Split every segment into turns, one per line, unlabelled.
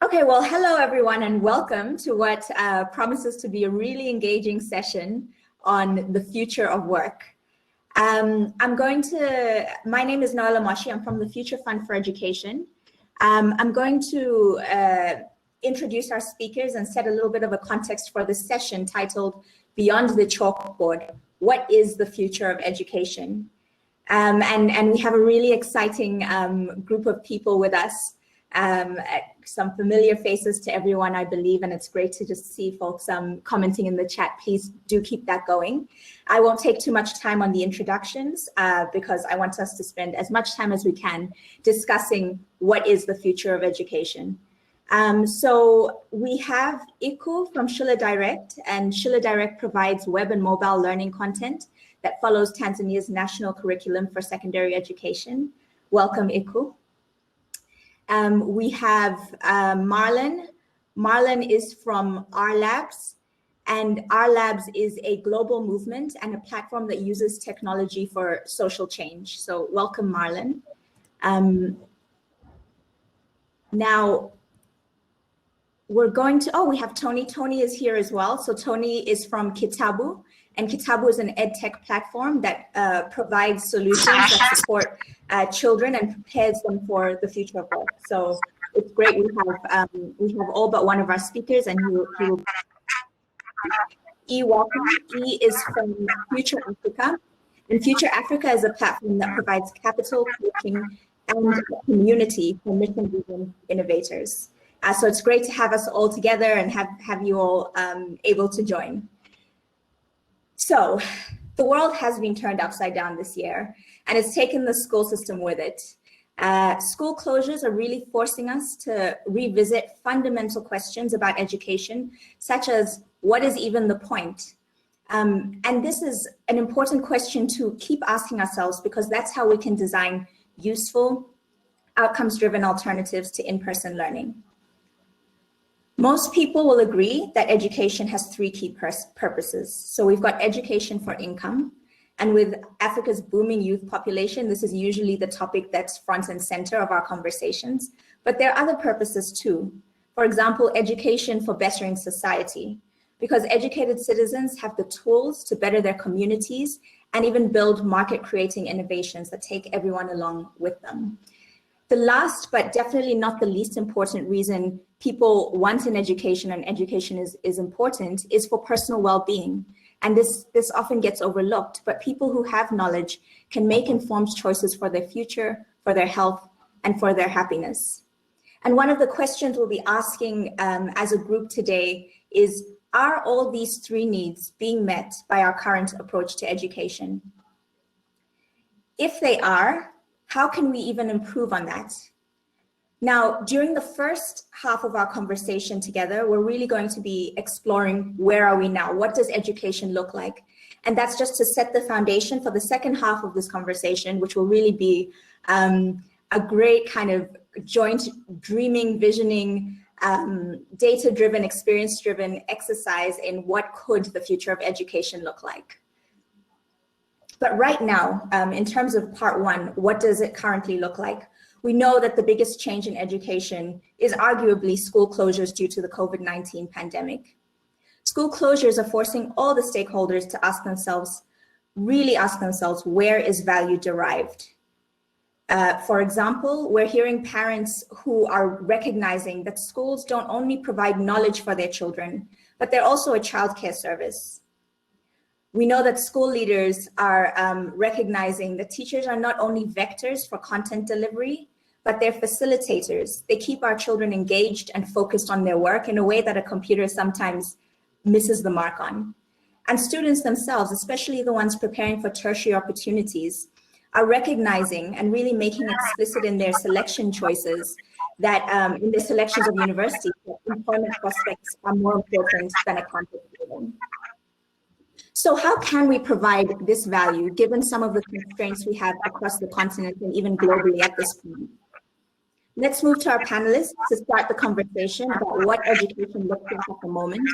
Okay, well, hello everyone and welcome to what promises to be a really engaging session on the future of work. My name is Noella Moshi. I'm from the Future Fund for Education. I'm going to introduce our speakers and set a little bit of a context for this session titled Beyond the Chalkboard, What is the Future of Education? And we have a really exciting group of people with us. Some familiar faces to everyone, I believe, and it's great to just see folks commenting in the chat. Please do keep that going. I won't take too much time on the introductions because I want us to spend as much time as we can discussing what is the future of education. So we have Iku from Shule Direct, and Shule Direct provides web and mobile learning content that follows Tanzania's national curriculum for secondary education. Welcome, Iku. We have Marlon. Marlon is from RLabs, and RLabs is a global movement and a platform that uses technology for social change. So welcome, Marlon. Now, we're going to, we have Tonee. Tonee is here as well. So Tonee is from Kytabu, and Kytabu is an ed tech platform that provides solutions that support children and prepares them for the future of work. So it's great. We have all but one of our speakers, and he will. Welcome. Is from Future Africa, and Future Africa is a platform that provides capital, coaching, and community for mission-driven innovators. So it's great to have us all together and have you all able to join. So the world has been turned upside down this year, and it's taken the school system with it. School closures are really forcing us to revisit fundamental questions about education, such as what is even the point? And this is an important question to keep asking ourselves, because that's how we can design useful, outcomes-driven alternatives to in-person learning. Most people will agree that education has three key purposes. So we've got education for income, and with Africa's booming youth population, this is usually the topic that's front and center of our conversations, but there are other purposes too. For example, education for bettering society, because educated citizens have the tools to better their communities and even build market-creating innovations that take everyone along with them. The last, but definitely not the least important reason people want an education and education is important is for personal well-being. And this often gets overlooked, but people who have knowledge can make informed choices for their future, for their health, and for their happiness. And one of the questions we'll be asking as a group today is, are all these three needs being met by our current approach to education? If they are, how can we even improve on that? Now, during the first half of our conversation together, we're really going to be exploring where are we now? What does education look like? And that's just to set the foundation for the second half of this conversation, which will really be a great kind of joint dreaming, visioning, data-driven, experience-driven exercise in what could the future of education look like. But right now, in terms of part one, what does it currently look like? We know that the biggest change in education is arguably school closures due to the COVID-19 pandemic. School closures are forcing all the stakeholders to ask themselves, where is value derived? For example, we're hearing parents who are recognizing that schools don't only provide knowledge for their children, but they're also a childcare service. We know that school leaders are recognizing that teachers are not only vectors for content delivery, but they're facilitators. They keep our children engaged and focused on their work in a way that a computer sometimes misses the mark on. And students themselves, especially the ones preparing for tertiary opportunities, are recognizing and really making explicit in their selection choices that in their selections of universities, employment prospects are more important than a content driven. So how can we provide this value given some of the constraints we have across the continent and even globally at this point? Let's move to our panelists to start the conversation about what education looks like at the moment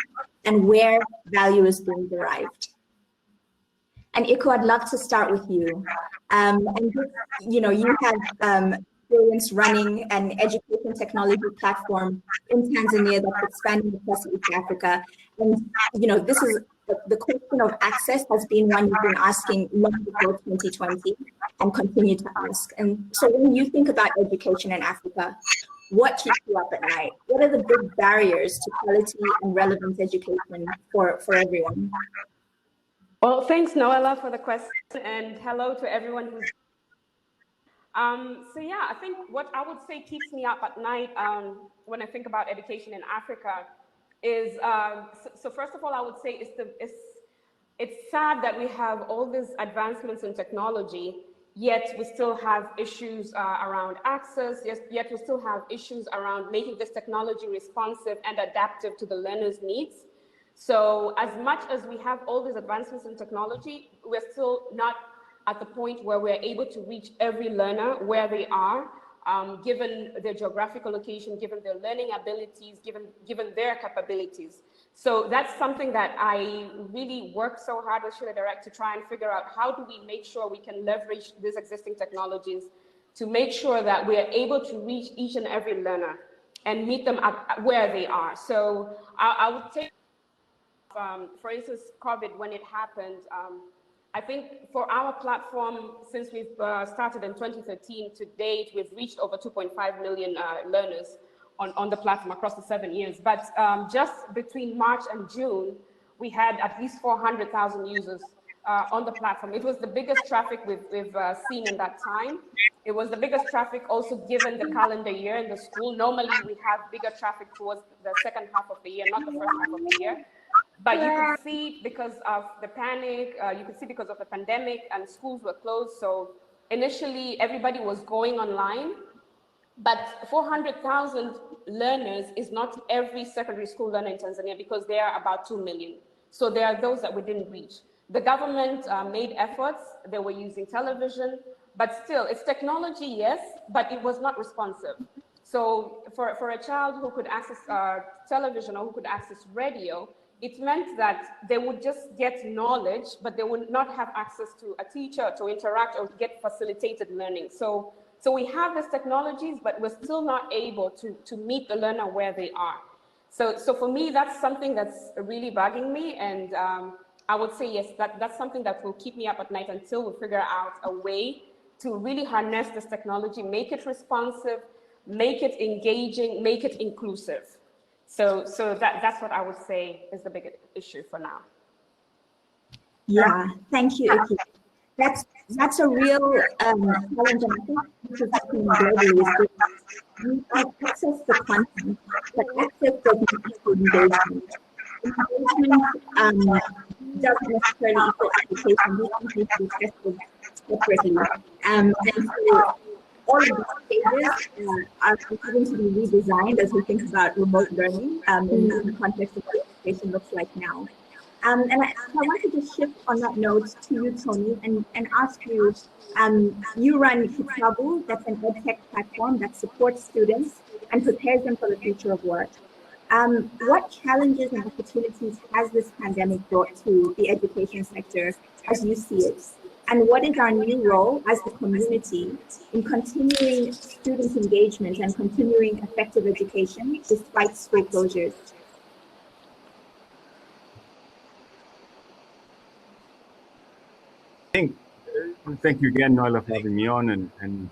and where value is being derived. And Iku, I'd love to start with you. And you have experience running an education technology platform in Tanzania that's expanding across East Africa. And, this is the question of access has been one you've been asking long before 2020 and continue to ask. And so when you think about education in Africa, what keeps you up at night? What are the big barriers to quality and relevant education for everyone?
Well, thanks, Noella, for the question, and hello to everyone who's so yeah, I think what I would say keeps me up at night when I think about education in Africa is, so first of all, I would say it's sad that we have all these advancements in technology, yet we still have issues around access, yet we still have issues around making this technology responsive and adaptive to the learner's needs. So as much as we have all these advancements in technology, we're still not at the point where we're able to reach every learner where they are, given their geographical location, given their learning abilities, given their capabilities. So that's something that I really work so hard with Shule Direct to try and figure out, how do we make sure we can leverage these existing technologies to make sure that we are able to reach each and every learner and meet them at where they are. So I would take, for instance, COVID, when it happened, I think for our platform, since we've started in 2013 to date, we've reached over 2.5 million learners on the platform across the 7 years. But just between March and June, we had at least 400,000 users on the platform. It was the biggest traffic we've seen in that time. It was the biggest traffic also given the calendar year in the school. Normally, we have bigger traffic towards the second half of the year, not the first half of the year. But you could see because of the panic, you could see because of the pandemic and schools were closed. So initially everybody was going online, but 400,000 learners is not every secondary school learner in Tanzania, because there are about 2 million. So there are those that we didn't reach. The government made efforts. They were using television, but still it's technology, yes, but it was not responsive. So for a child who could access television or who could access radio, it meant that they would just get knowledge, but they would not have access to a teacher to interact or get facilitated learning. So we have these technologies, but we're still not able to meet the learner where they are. So for me, that's something that's really bugging me. And I would say, yes, that's something that will keep me up at night until we figure out a way to really harness this technology, make it responsive, make it engaging, make it inclusive. So that's what I would say is the biggest issue for now.
Yeah, thank you, Iki. That's a real challenge, and I think this is happening globally. We have access to content, but access doesn't equal engagement. Engagement doesn't necessarily equal application. These things need to be tested separately. And so all of these stages are having to be redesigned as we think about remote learning in the context of what education looks like now. And I wanted to shift on that note to you, Tonee, and ask you, you run Kytabu, that's an edtech platform that supports students and prepares them for the future of work. What challenges and opportunities has this pandemic brought to the education sector as you see it? And what is our new role as the community in continuing student engagement and continuing effective education despite school closures?
Thank you again, Noella, for having me on. And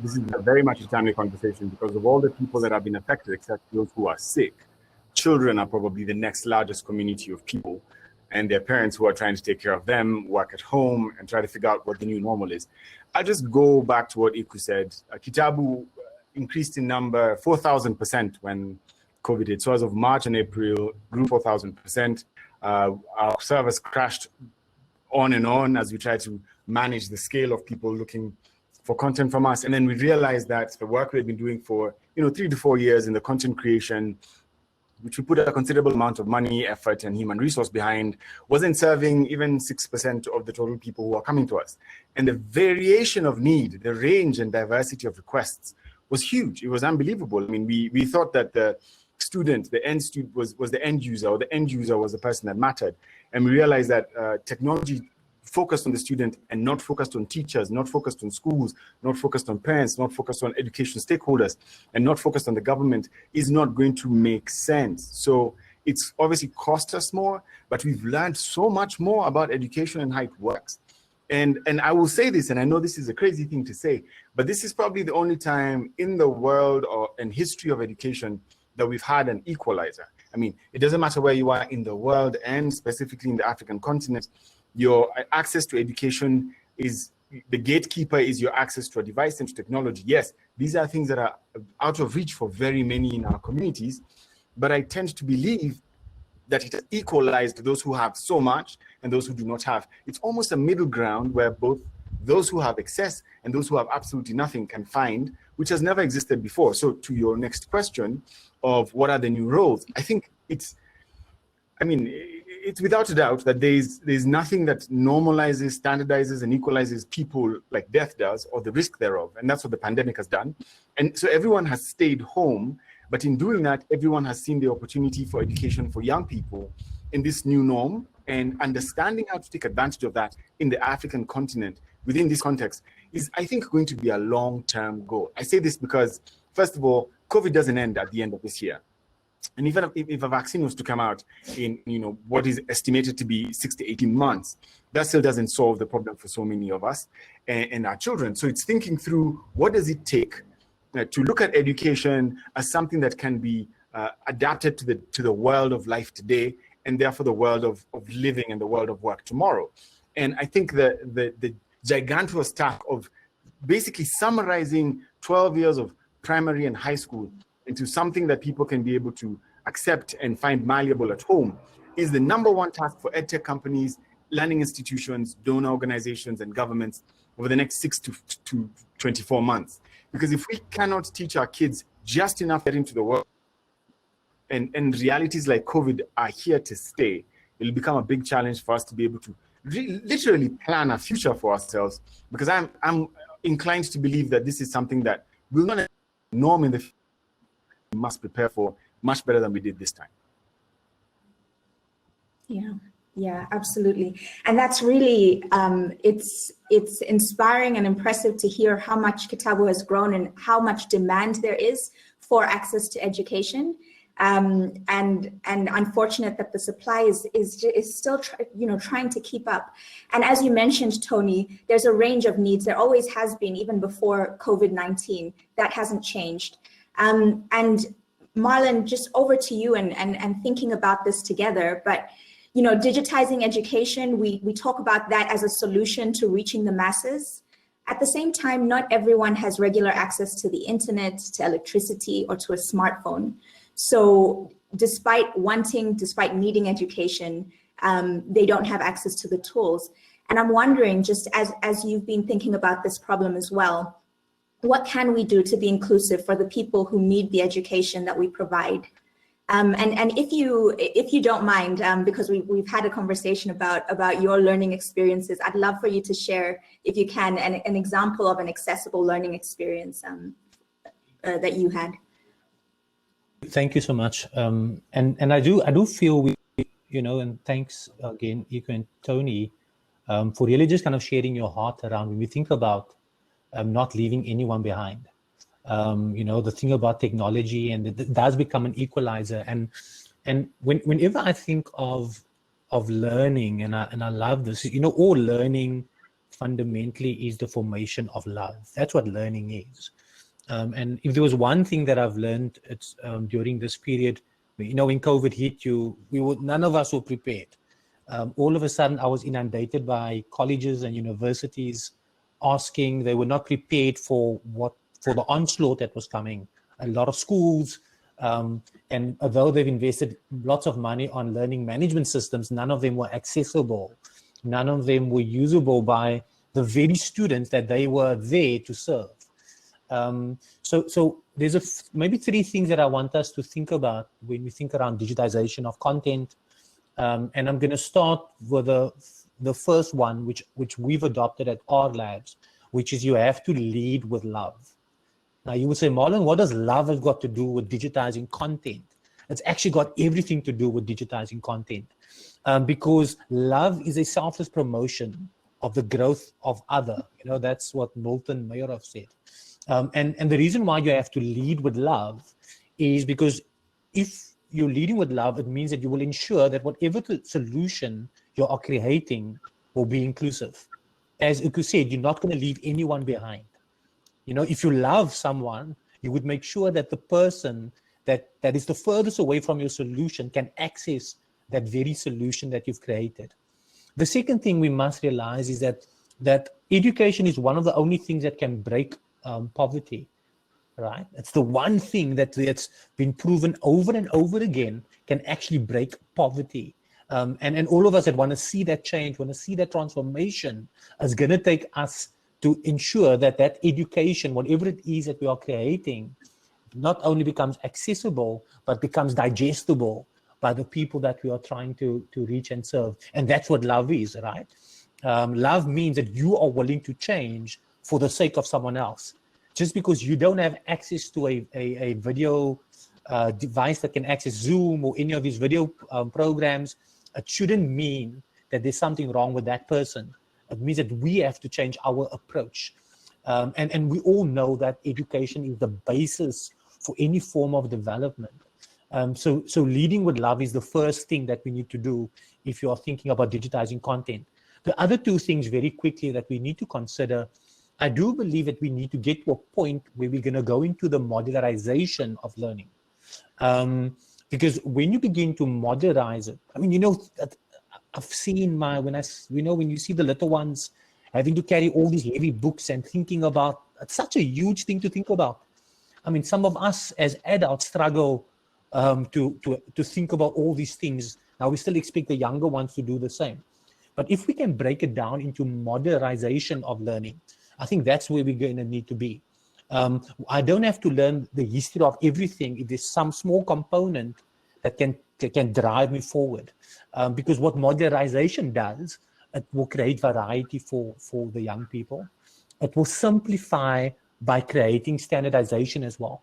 this is very much a timely conversation because of all the people that have been affected, except those who are sick. Children are probably the next largest community of people, and their parents who are trying to take care of them, work at home, and try to figure out what the new normal is. I'll just go back to what Iku said. Kytabu increased in number 4,000% when COVID hit. So as of March and April, grew 4,000%. Our servers crashed on and on as we try to manage the scale of people looking for content from us. And then we realized that the work we've been doing for 3 to 4 years in the content creation, which we put a considerable amount of money, effort, and human resource behind, wasn't serving even 6% of the total people who are coming to us. And the variation of need, the range and diversity of requests was huge. It was unbelievable. I mean, we thought that the student, the end student was the end user, or the end user was the person that mattered. And we realized that technology focused on the student and not focused on teachers, not focused on schools, not focused on parents, not focused on education stakeholders, and not focused on the government is not going to make sense. So it's obviously cost us more, but we've learned so much more about education and how it works. And I will say this, and I know this is a crazy thing to say, but this is probably the only time in the world or in history of education that we've had an equalizer. I mean, it doesn't matter where you are in the world and specifically in the African continent, your access to education is, the gatekeeper is your access to a device and to technology. Yes, these are things that are out of reach for very many in our communities, but I tend to believe that it has equalized those who have so much and those who do not have. It's almost a middle ground where both those who have excess and those who have absolutely nothing can find, which has never existed before. So to your next question of what are the new roles, I think it's without a doubt that there's nothing that normalizes, standardizes, and equalizes people like death does, or the risk thereof. And that's what the pandemic has done. And so everyone has stayed home, but in doing that, everyone has seen the opportunity for education for young people in this new norm, and understanding how to take advantage of that in the African continent within this context is, I think, going to be a long-term goal. I say this because, first of all, COVID doesn't end at the end of this year. And even if a vaccine was to come out in what is estimated to be 6 to 18 months, that still doesn't solve the problem for so many of us and our children. So it's thinking through, what does it take to look at education as something that can be adapted to the world of life today, and therefore the world of living and the world of work tomorrow. And I think the gigantuous task of basically summarizing 12 years of primary and high school into something that people can be able to accept and find malleable at home is the number one task for edtech companies, learning institutions, donor organizations, and governments over the next 6 to 24 months. Because if we cannot teach our kids just enough to get into the world, and realities like COVID are here to stay, it'll become a big challenge for us to be able to literally plan a future for ourselves. Because I'm inclined to believe that this is something that will not norm in the future. We must prepare for much better than we did this time.
Yeah, absolutely. And that's really, it's inspiring and impressive to hear how much Kytabu has grown and how much demand there is for access to education. And unfortunate that the supply is still trying to keep up. And as you mentioned, Tonee, there's a range of needs. There always has been, even before COVID-19. That hasn't changed. And Marlon, just over to you and thinking about this together. But digitizing education, we talk about that as a solution to reaching the masses. At the same time, not everyone has regular access to the internet, to electricity, or to a smartphone. So despite needing education, they don't have access to the tools. And I'm wondering, just as you've been thinking about this problem as well, what can we do to be inclusive for the people who need the education that we provide? And if you don't mind, because we've had a conversation about your learning experiences, I'd love for you to share, if you can, an example of an accessible learning experience that you had.
Thank you so much. And I do feel and thanks again, Iko and Tonee, for really just kind of sharing your heart around when we think about not leaving anyone behind. The thing about technology, and it does become an equalizer. And whenever I think of learning, and I love this, all learning fundamentally is the formation of love. That's what learning is. And if there was one thing that I've learned, it's during this period, when COVID hit none of us were prepared. All of a sudden, I was inundated by colleges and universities asking. They were not prepared for the onslaught that was coming. A lot of schools, and although they've invested lots of money on learning management systems, none of them were accessible. None of them were usable by the very students that they were there to serve. So there's maybe 3 things that I want us to think about when we think around digitization of content. And I'm going to start with the first one, which we've adopted at RLabs, which is you have to lead with love. Now you would say, Marlon, what does love have got to do with digitizing content? It's actually got everything to do with digitizing content, because love is a selfless promotion of the growth of other. That's what Milton Mayerhoff said. And the reason why you have to lead with love is because if you're leading with love, it means that you will ensure that whatever the solution you are creating will be inclusive. As Uku said, you're not going to leave anyone behind. If you love someone, you would make sure that the person that is the furthest away from your solution can access that very solution that you've created. The second thing we must realize is that education is one of the only things that can break poverty, right? It's the one thing that's been proven over and over again can actually break poverty. And all of us that want to see that change, want to see that transformation, is going to take us to ensure that education, whatever it is that we are creating, not only becomes accessible, but becomes digestible by the people that we are trying to reach and serve. And that's what love is, right? Love means that you are willing to change for the sake of someone else. Just because you don't have access to a video device that can access Zoom or any of these video programs, it shouldn't mean that there's something wrong with that person. It means that we have to change our approach. And we all know that education is the basis for any form of development. So leading with love is the first thing that we need to do if you are thinking about digitizing content. The other two things very quickly that we need to consider, I do believe that we need to get to a point where we're going to go into the modularization of learning. Because when you begin to modularize it, I mean, I've seen when you see the little ones having to carry all these heavy books and thinking about, it's such a huge thing to think about. I mean, some of us as adults struggle to think about all these things. Now we still expect the younger ones to do the same. But if we can break it down into modularization of learning, I think that's where we're going to need to be. I don't have to learn the history of everything if there's some small component that can drive me forward. Because what modularization does, it will create variety for the young people. It will simplify by creating standardization as well.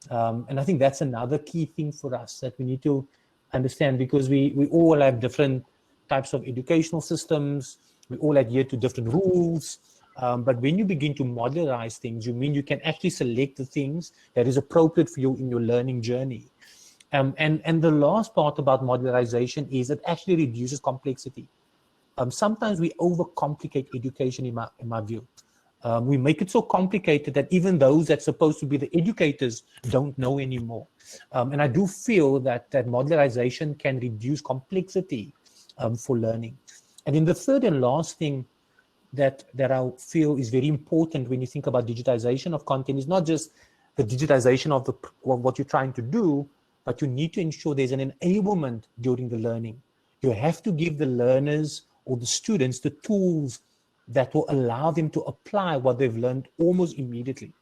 And I think that's another key thing for us that we need to understand, because we all have different types of educational systems. We all adhere to different rules. But when you begin to modularize things, you can actually select the things that is appropriate for you in your learning journey. And the last part about modularization is it actually reduces complexity. Sometimes we overcomplicate education in my view. We make it so complicated that even those that's supposed to be the educators don't know anymore. And I do feel that modularization can reduce complexity for learning. And then the third and last thing that I feel is very important when you think about digitization of content is not just the digitization of what you're trying to do, but you need to ensure there's an enablement during the learning. You have to give the learners or the students the tools that will allow them to apply what they've learned almost immediately.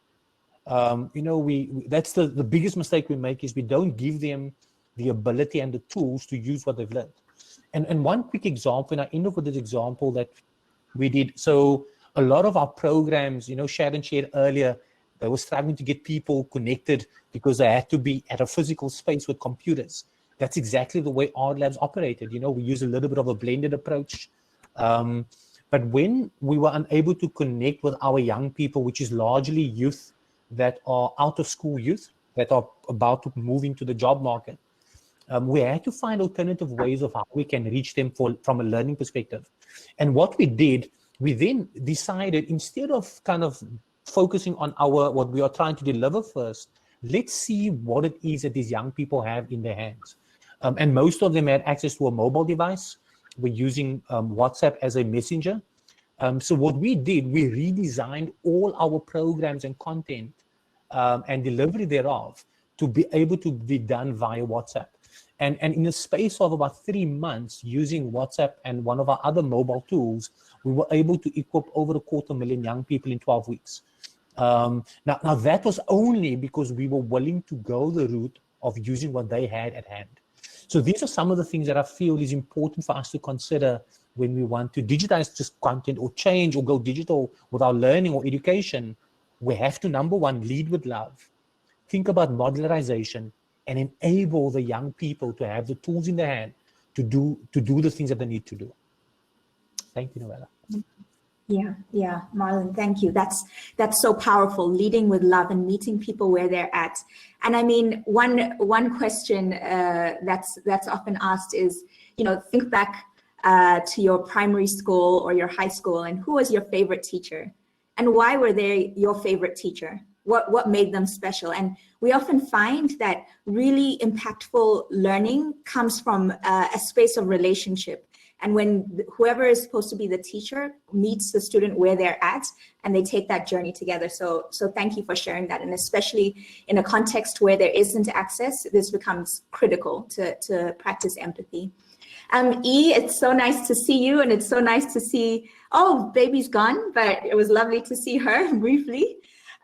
That's the biggest mistake we make, is we don't give them the ability and the tools to use what they've learned. And one quick example, and I end up with this example that we did. So a lot of our programs, Sharon shared earlier, they were struggling to get people connected because they had to be at a physical space with computers. That's exactly the way RLabs operated. We use a little bit of a blended approach. But when we were unable to connect with our young people, which is largely youth that are out of school youth, that are about to move into the job market, we had to find alternative ways of how we can reach them from a learning perspective. And what we did, we then decided, instead of kind of focusing on what we are trying to deliver first, let's see what it is that these young people have in their hands. And most of them had access to a mobile device. We're using WhatsApp as a messenger. So what we did, we redesigned all our programs and content and delivery thereof to be able to be done via WhatsApp. And in the space of about 3 months, using WhatsApp and one of our other mobile tools, we were able to equip over 250,000 young people in 12 weeks. Now that was only because we were willing to go the route of using what they had at hand. So these are some of the things that I feel is important for us to consider when we want to digitize just content or change or go digital with our learning or education. We have to, number one, lead with love, think about modularization, and enable the young people to have the tools in their hand to do the things that they need to do. Thank you, Noella.
Yeah, Marlon, thank you. That's so powerful, leading with love and meeting people where they're at. And I mean, one question that's often asked is, think back to your primary school or your high school, and who was your favorite teacher? And why were they your favorite teacher? What made them special? And we often find that really impactful learning comes from a space of relationship. And when whoever is supposed to be the teacher meets the student where they're at, and they take that journey together. So thank you for sharing that. And especially in a context where there isn't access, this becomes critical to practice empathy. E, it's so nice to see you, and it's so nice to see, oh, baby's gone, but it was lovely to see her briefly.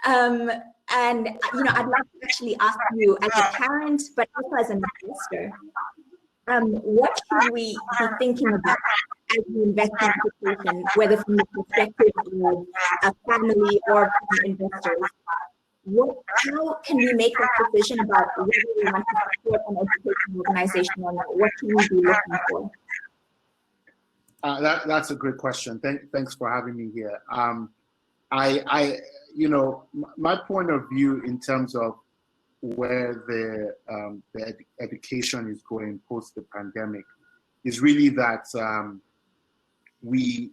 And I'd like to actually ask you as a parent, but also as an investor, what should we be thinking about as we invest in education, whether from the perspective of a family or from investors? How can we make that decision about whether we want to support an education organization or not? What should we be looking for?
That's a great question. Thanks for having me here. My point of view in terms of where the education is going post the pandemic is really that we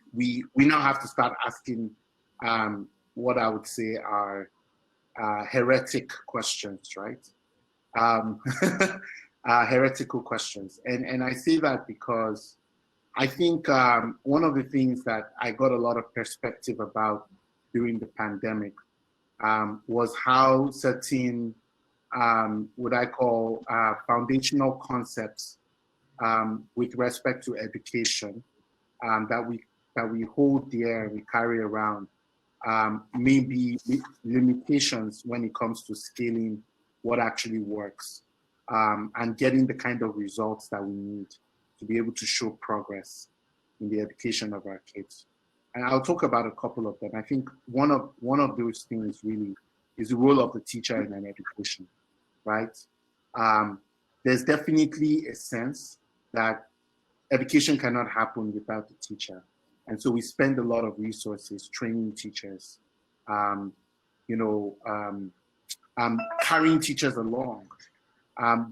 now have to start asking what I would say are heretic questions, right? Heretical questions, and I say that because I think one of the things that I got a lot of perspective about during the pandemic was how certain what I call foundational concepts with respect to education that we hold dear and we carry around may be limitations when it comes to scaling what actually works and getting the kind of results that we need to be able to show progress in the education of our kids. And I'll talk about a couple of them. I think one of those things really is the role of the teacher in an education, right? There's definitely a sense that education cannot happen without the teacher. And so we spend a lot of resources training teachers, carrying teachers along.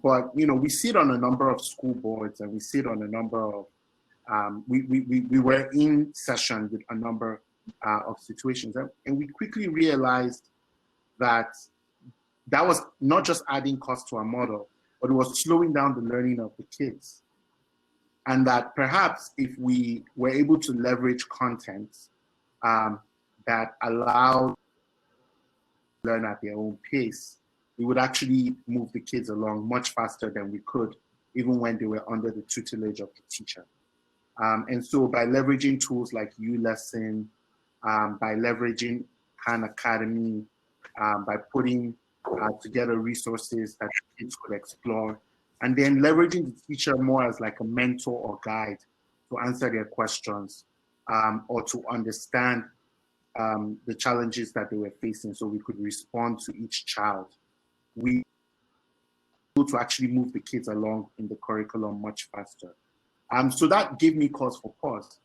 But we sit on a number of school boards, and we sit on a number of, we were in session with a number of situations, and we quickly realized that was not just adding cost to our model, but it was slowing down the learning of the kids. And that perhaps if we were able to leverage content that allowed learn at their own pace, we would actually move the kids along much faster than we could, even when they were under the tutelage of the teacher. And so by leveraging tools like ULesson, by leveraging Khan Academy, by putting together resources that kids could explore, and then leveraging the teacher more as like a mentor or guide to answer their questions or to understand the challenges that they were facing so we could respond to each child. We were able to actually move the kids along in the curriculum much faster. So that gave me cause for pause.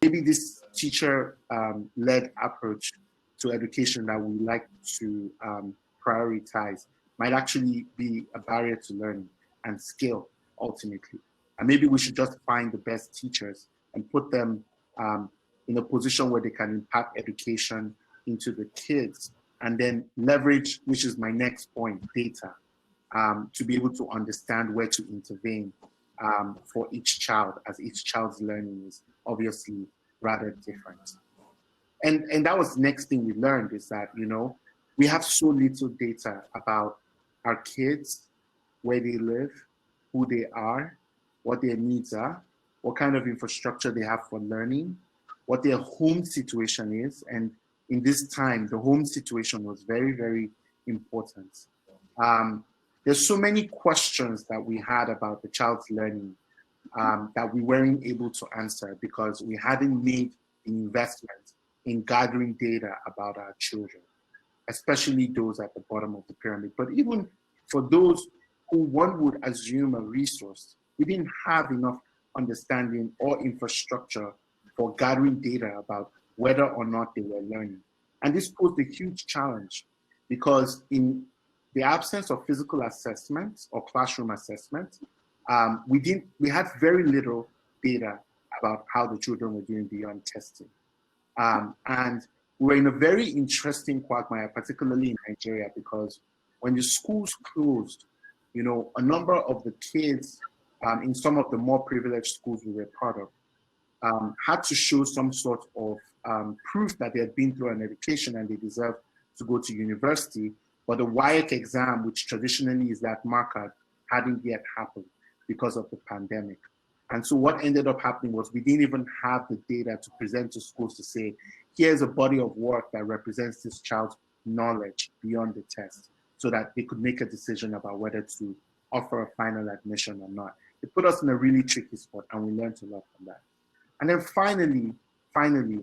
Maybe this teacher-led approach to education that we like to prioritize might actually be a barrier to learning and skill ultimately. And maybe we should just find the best teachers and put them in a position where they can impact education into the kids, and then leverage, which is my next point, data, to be able to understand where to intervene for each child, as each child's learning is obviously rather different. And that was the next thing we learned, is that, we have so little data about our kids, where they live, who they are, what their needs are, what kind of infrastructure they have for learning, what their home situation is. And in this time, the home situation was very, very important. There's so many questions that we had about the child's learning that we weren't able to answer because we hadn't made the investment in gathering data about our children, especially those at the bottom of the pyramid. But even for those who one would assume a resource, we didn't have enough understanding or infrastructure for gathering data about whether or not they were learning. And this posed a huge challenge because in the absence of physical assessment or classroom assessment, we had very little data about how the children were doing beyond testing. And we're in a very interesting quagmire, particularly in Nigeria, because when the schools closed, you know, a number of the kids in some of the more privileged schools we were part of had to show some sort of proof that they had been through an education and they deserved to go to university. But the WAEC exam, which traditionally is that marker, hadn't yet happened because of the pandemic. And so what ended up happening was we didn't even have the data to present to schools to say, here's a body of work that represents this child's knowledge beyond the test, so that they could make a decision about whether to offer a final admission or not. It put us in a really tricky spot, and we learned a lot from that. And then finally,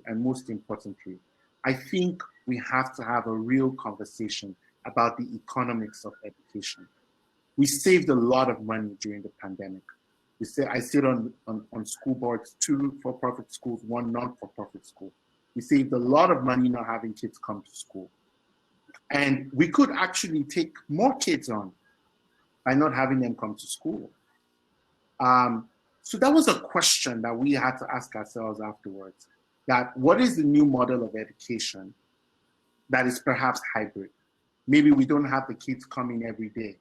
and most importantly, I think we have to have a real conversation about the economics of education. We saved a lot of money during the pandemic. I sit on school boards, 2 for-profit schools, 1 non-for-profit school. We saved a lot of money not having kids come to school. And we could actually take more kids on by not having them come to school. So that was a question that we had to ask ourselves afterwards, that what is the new model of education that is perhaps hybrid? Maybe we don't have the kids coming every day.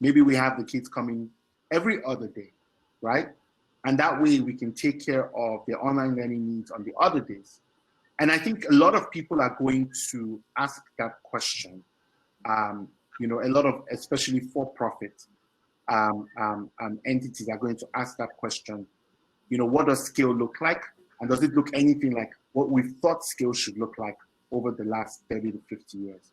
Maybe we have the kids coming every other day, right? And that way we can take care of their online learning needs on the other days. And I think a lot of people are going to ask that question. You know, a lot of, especially for-profit entities are going to ask that question. You know, what does scale look like? And does it look anything like what we thought scale should look like over the last 30 to 50 years?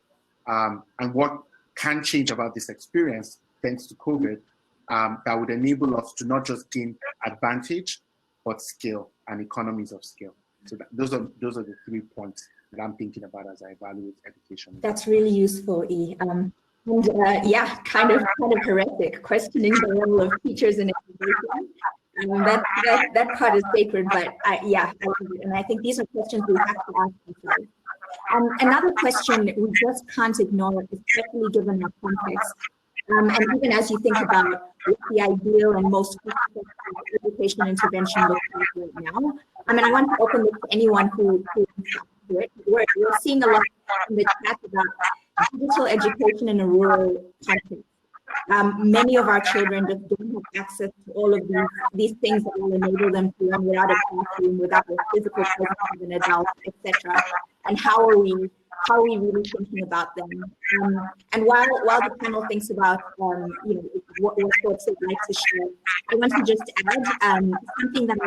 And what can change about this experience, thanks to COVID, that would enable us to not just gain advantage, but scale and economies of scale. So those are the 3 points that I'm thinking about as I evaluate education.
That's really useful, E. Yeah, kind of heretic, questioning the role of teachers in education. That part is sacred, but I love it. And I think these are questions we have to ask ourselves. Another question we just can't ignore, especially given our context, and even as you think about what the ideal and most education intervention looks like right now. I mean, I want to open this to anyone who wants to do it. We're seeing a lot in the chat about digital education in a rural context. Many of our children just don't have access to all of these things that will enable them to learn without a classroom, without the physical presence of an adult, etc. And how are we really thinking about them? And while the panel thinks about you know, what thoughts they'd like to share, I want to just add something that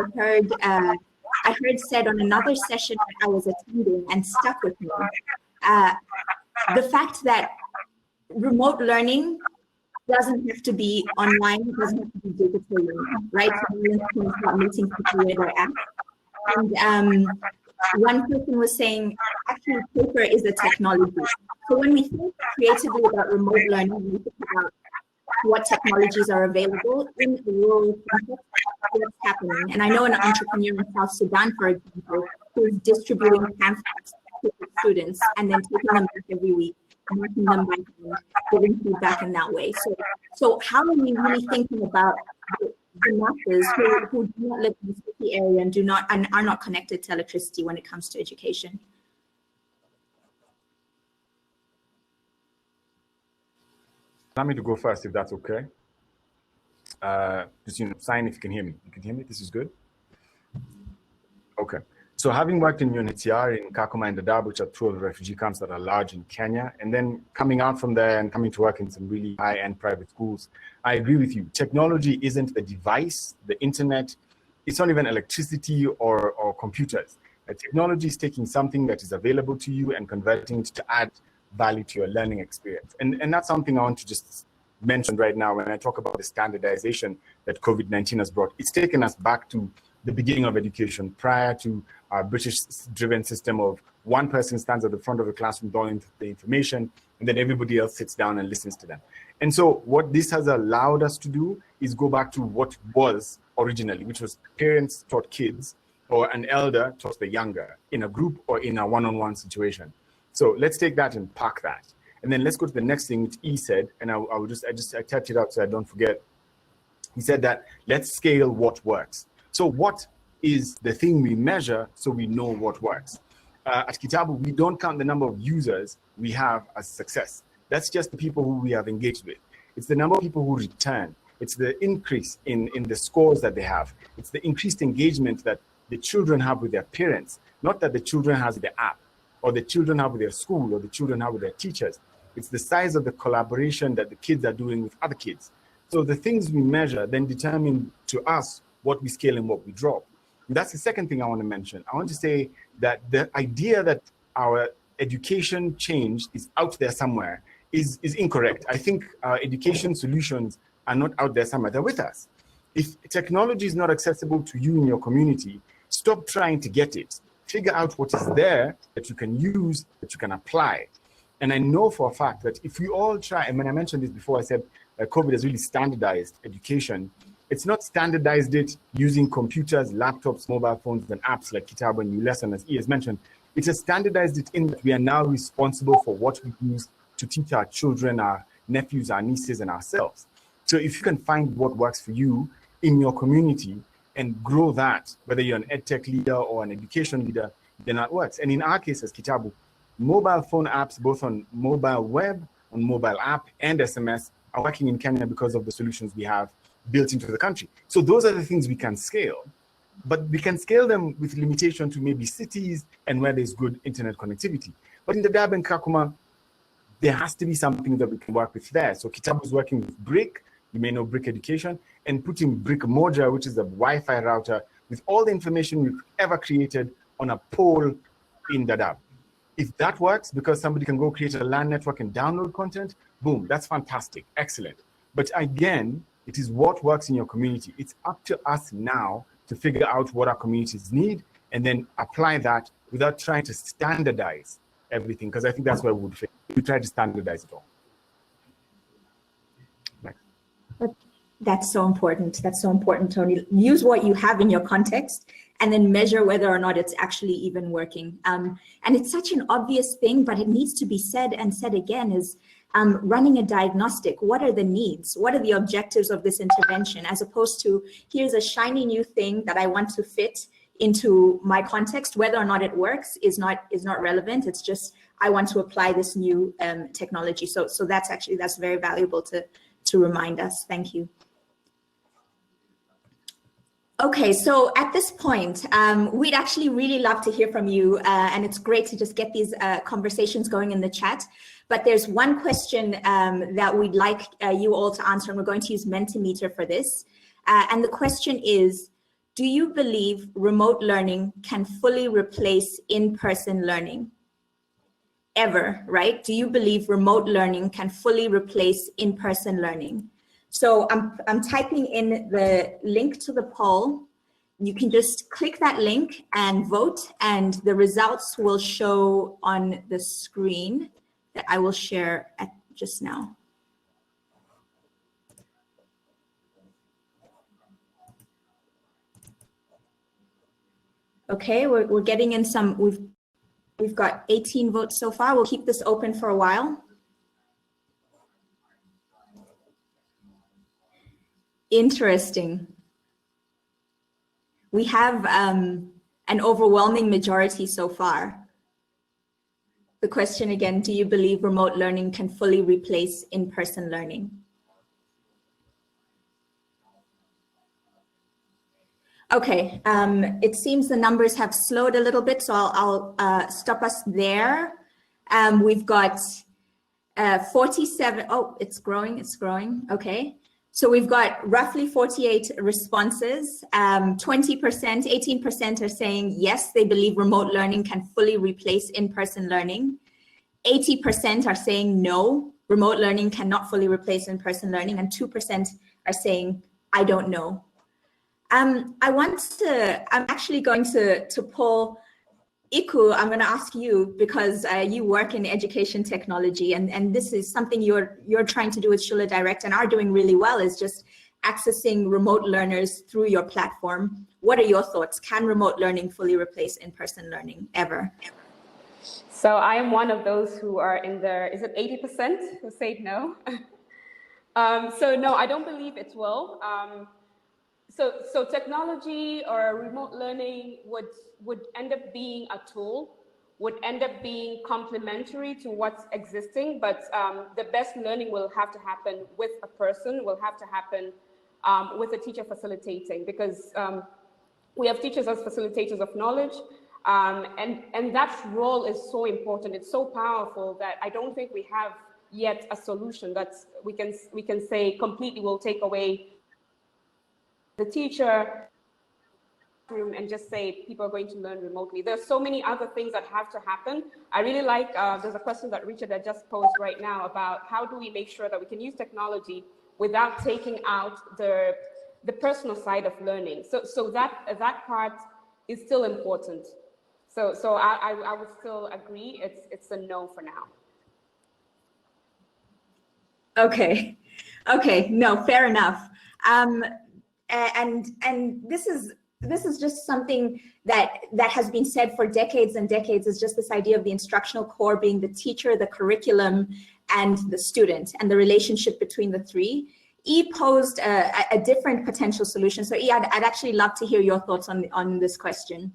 I heard said on another session that I was attending and stuck with me. The fact that remote learning doesn't have to be online, it doesn't have to be digital learning, right? So it's about meeting people where they're at. And one person was saying, actually, paper is a technology. So when we think creatively about remote learning, we think about what technologies are available in the rural context, what's happening. And I know an entrepreneur in South Sudan, for example, who is distributing pamphlets to students and then taking them back every week, marking them by hand, giving feedback in that way. So how are we really thinking about the masses who do not live in the city area and are not connected to electricity when it comes to education?
Allow me to go first, if that's okay. Just sign if you can hear me. You can hear me? This is good? Okay. So having worked in UNHCR in Kakuma and Dadaab, which are 2 of the refugee camps that are large in Kenya, and then coming out from there and coming to work in some really high-end private schools, I agree with you. Technology isn't the device, the internet. It's not even electricity or computers. Technology is taking something that is available to you and converting it to add value to your learning experience. And that's something I want to just mention right now when I talk about the standardization that COVID-19 has brought. It's taken us back to the beginning of education, prior to our British-driven system of one person stands at the front of the classroom doing the information, and then everybody else sits down and listens to them. And so what this has allowed us to do is go back to what was originally, which was parents taught kids, or an elder talks to the younger in a group or in a one-on-one situation. So let's take that and park that. And then let's go to the next thing, which E said, and I typed it out so I don't forget. He said that let's scale what works. So what is the thing we measure so we know what works? At Kytabu, we don't count the number of users we have as success. That's just the people who we have engaged with. It's the number of people who return. It's the increase in the scores that they have. It's the increased engagement that the children have with their parents, not that the children have with the app, or the children have with their school, or the children have with their teachers. It's the size of the collaboration that the kids are doing with other kids. So the things we measure then determine to us what we scale and what we drop. And that's the second thing I want to mention. I want to say that the idea that our education change is out there somewhere is incorrect. I think our education solutions are not out there somewhere, they're with us. If technology is not accessible to you in your community, stop trying to get it. Figure out what is there that you can use, that you can apply. And I know for a fact that if we all try, and when I mentioned this before, I said COVID has really standardized education. It's not standardized it using computers, laptops, mobile phones, and apps like Kytabu and ULesson, as E has mentioned. It has standardized it in that we are now responsible for what we use to teach our children, our nephews, our nieces, and ourselves. So if you can find what works for you in your community and grow that, whether you're an edtech leader or an education leader, then that works. And in our case as Kytabu, mobile phone apps, both on mobile web, on mobile app, and SMS, are working in Kenya because of the solutions we have built into the country. So those are the things we can scale, but we can scale them with limitation to maybe cities and where there's good internet connectivity. But in the Dab and Kakuma, there has to be something that we can work with there. So Kytabu is working with Brick, you may know Brick Education, and putting Brick Moja, which is a Wi-Fi router, with all the information we've ever created on a pole in Dadaab. If that works, because somebody can go create a LAN network and download content, boom, that's fantastic, excellent. But again, it is what works in your community. It's up to us now to figure out what our communities need and then apply that without trying to standardize everything, because I think that's where we would fail. We try to standardize it all. Right.
That's so important. That's so important, Tonee. Use what you have in your context and then measure whether or not it's actually even working. And it's such an obvious thing, but it needs to be said and said again, is running a diagnostic. What are the needs? What are the objectives of this intervention? As opposed to, here's a shiny new thing that I want to fit into my context. Whether or not it works is not relevant. It's just, I want to apply this new technology. So that's very valuable to remind us. Thank you. Okay, so at this point, we'd actually really love to hear from you, and it's great to just get these conversations going in the chat. But there's one question that we'd like you all to answer, and we're going to use Mentimeter for this. And the question is, do you believe remote learning can fully replace in-person learning? Ever, right? Do you believe remote learning can fully replace in-person learning? So I'm typing in the link to the poll. You can just click that link and vote, and the results will show on the screen that I will share just now. Okay, we're getting in some, we've got 18 votes so far. We'll keep this open for a while. Interesting. We have an overwhelming majority so far. The question again, do you believe remote learning can fully replace in-person learning? Okay, it seems the numbers have slowed a little bit, so I'll stop us there. We've got 47, oh, it's growing, okay. So we've got roughly 48 responses, 20%, 18% are saying yes, they believe remote learning can fully replace in-person learning. 80% are saying no, remote learning cannot fully replace in-person learning, and 2% are saying, I don't know. I'm actually going to pull Iku, I'm going to ask you, because you work in education technology, and this is something you're trying to do with Shule Direct and are doing really well, is just accessing remote learners through your platform. What are your thoughts? Can remote learning fully replace in-person learning ever?
So I am one of those who are in the, is it 80% who say no? So no, I don't believe it will. So technology or remote learning would end up being a tool, would end up being complementary to what's existing, but the best learning will have to happen with a person, will have to happen with a teacher facilitating, because we have teachers as facilitators of knowledge, and that role is so important. It's so powerful that I don't think we have yet a solution that we can say completely will take away the teacher room and just say people are going to learn remotely. There's so many other things that have to happen. I really like, there's a question that Richard had just posed right now about how do we make sure that we can use technology without taking out the personal side of learning. So that part is still important. So I would still agree it's a no for now.
Okay, no, fair enough. And this is just something that has been said for decades and decades, is just this idea of the instructional core being the teacher, the curriculum, and the student, and the relationship between the three. E posed a different potential solution. So E, I'd actually love to hear your thoughts on this question.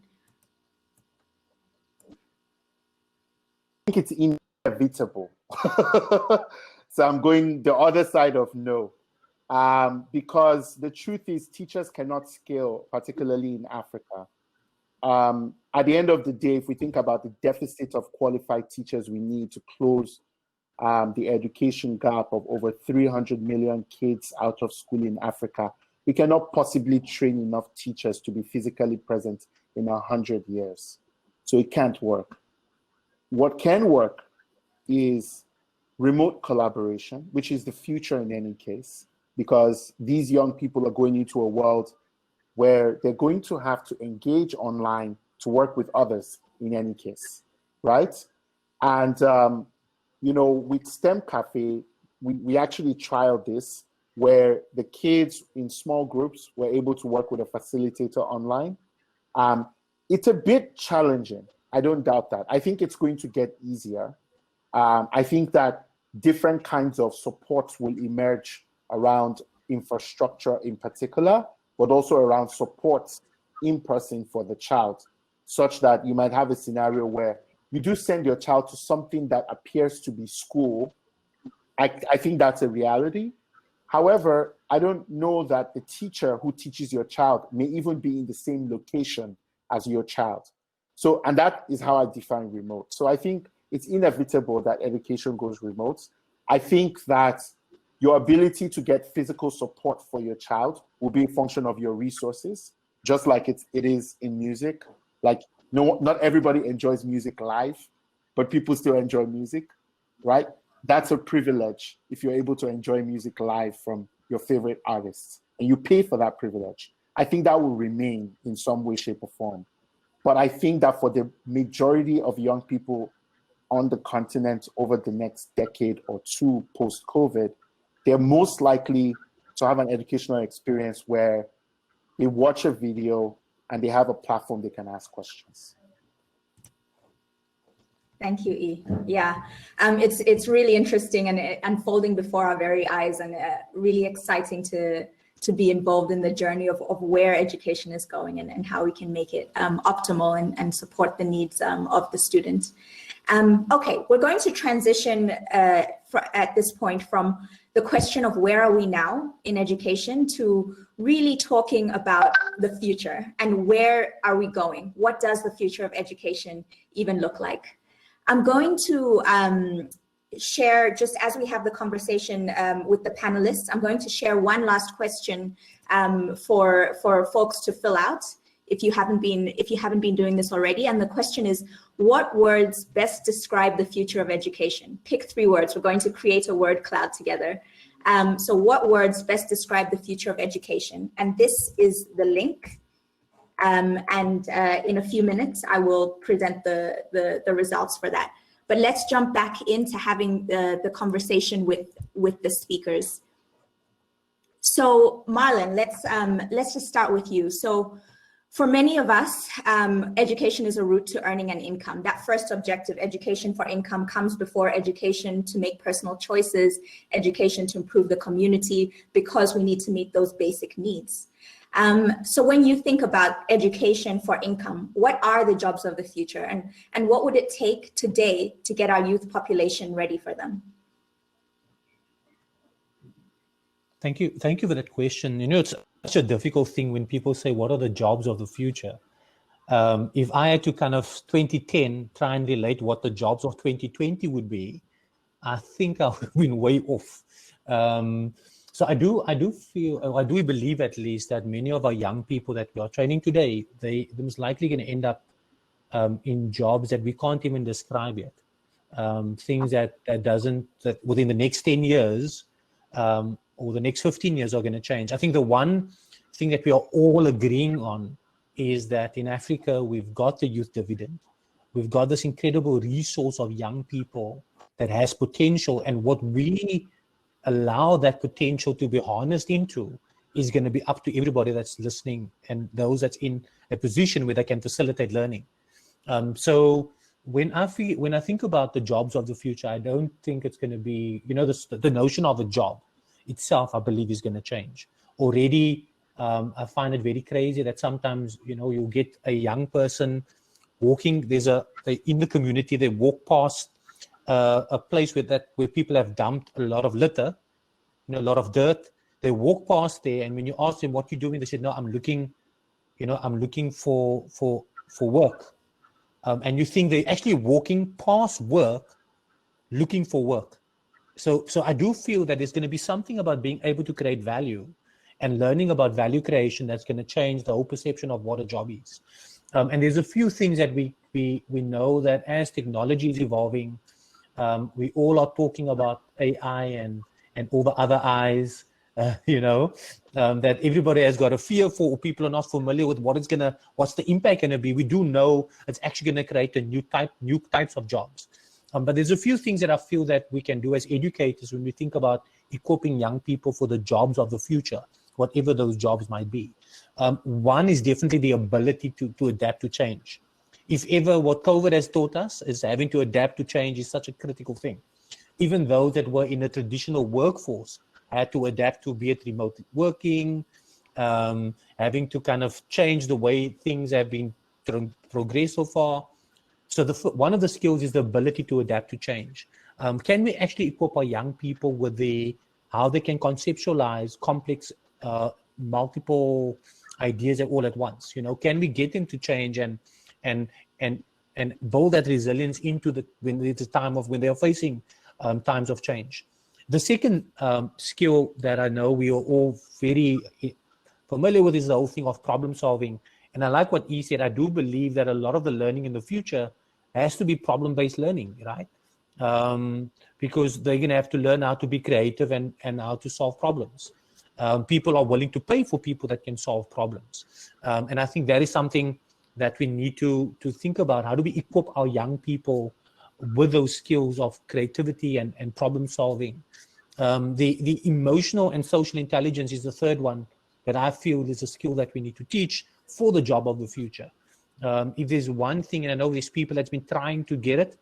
I think it's inevitable. So I'm going the other side of no. Because the truth is teachers cannot scale, particularly in Africa. At the end of the day, if we think about the deficit of qualified teachers we need to close the education gap of over 300 million kids out of school in Africa, we cannot possibly train enough teachers to be physically present in 100 years. So it can't work. What can work is remote collaboration, which is the future in any case, because these young people are going into a world where they're going to have to engage online to work with others in any case, right? And, you know, with STEM Cafe, we actually trialed this where the kids in small groups were able to work with a facilitator online. It's a bit challenging. I don't doubt that. I think it's going to get easier. I think that different kinds of supports will emerge around infrastructure in particular, but also around supports in person for the child, such that you might have a scenario where you do send your child to something that appears to be school. I think that's a reality. However, I don't know that the teacher who teaches your child may even be in the same location as your child. So, and that is how I define remote. So I think it's inevitable that education goes remote. I think that your ability to get physical support for your child will be a function of your resources, just like it is in music. Like, no, not everybody enjoys music live, but people still enjoy music, right? That's a privilege if you're able to enjoy music live from your favorite artists, and you pay for that privilege. I think that will remain in some way, shape, or form. But I think that for the majority of young people on the continent over the next decade or two post-COVID, they're most likely to have an educational experience where they watch a video and they have a platform they can ask questions.
Thank you, E. Yeah, it's really interesting and unfolding before our very eyes, and really exciting to be involved in the journey of where education is going and how we can make it optimal and support the needs of the student. Okay, we're going to transition at this point from the question of where are we now in education to really talking about the future and where are we going? What does the future of education even look like? I'm going to share, just as we have the conversation with the panelists, I'm going to share one last question for folks to fill out if you haven't been doing this already. And the question is, what words best describe the future of education? Pick 3 words. We're going to create a word cloud together. So what words best describe the future of education? And this is the link. And in a few minutes, I will present the results for that. But let's jump back into having the conversation with the speakers. So Marlon, let's just start with you. So for many of us, education is a route to earning an income. That first objective, education for income, comes before education to make personal choices, education to improve the community, because we need to meet those basic needs. So when you think about education for income, what are the jobs of the future, and what would it take today to get our youth population ready for them?
Thank you for that question. You know, it's such a difficult thing when people say, what are the jobs of the future? If I had to kind of 2010 try and relate what the jobs of 2020 would be, I think I would have been way off. So I do believe at least that many of our young people that we are training today, they're most likely going to end up in jobs that we can't even describe yet. Things that within the next 10 years or the next 15 years are going to change. I think the one thing that we are all agreeing on is that in Africa, we've got the youth dividend. We've got this incredible resource of young people that has potential, and what we allow that potential to be harnessed into is going to be up to everybody that's listening and those that's in a position where they can facilitate learning. So when I think about the jobs of the future, I don't think it's going to be, you know, the notion of a job itself, I believe, is going to change. Already, I find it very crazy that sometimes, you know, you'll get a young person walking, in the community, they walk past a place where people have dumped a lot of litter, you know, a lot of dirt. They walk past there, and when you ask them what you're doing, they said, no, I'm looking for work. And you think they're actually walking past work, looking for work. So I do feel that there's going to be something about being able to create value and learning about value creation that's going to change the whole perception of what a job is. And there's a few things that we know that as technology is evolving, we all are talking about AI and all the other I's, that everybody has got a fear for, or people are not familiar with what's the impact going to be. We do know it's actually going to create a new types of jobs. But there's a few things that I feel that we can do as educators when we think about equipping young people for the jobs of the future, whatever those jobs might be. One is definitely the ability to adapt to change. If ever what COVID has taught us is having to adapt to change is such a critical thing. Even those that were in a traditional workforce had to adapt to, be it remote working, having to kind of change the way things have been progressed so far. So one of the skills is the ability to adapt to change. Can we actually equip our young people with how they can conceptualize complex, multiple ideas all at once? You know, can we get them to change and build that resilience into when they are facing times of change? The second skill that I know we are all very familiar with is the whole thing of problem solving. And I like what he said. I do believe that a lot of the learning in the future has to be problem-based learning, right? Because they're going to have to learn how to be creative and how to solve problems. People are willing to pay for people that can solve problems. And I think that is something that we need to think about. How do we equip our young people with those skills of creativity and problem solving? The emotional and social intelligence is the third one that I feel is a skill that we need to teach for the job of the future. If there's one thing, and I know there's people that's been trying to get it,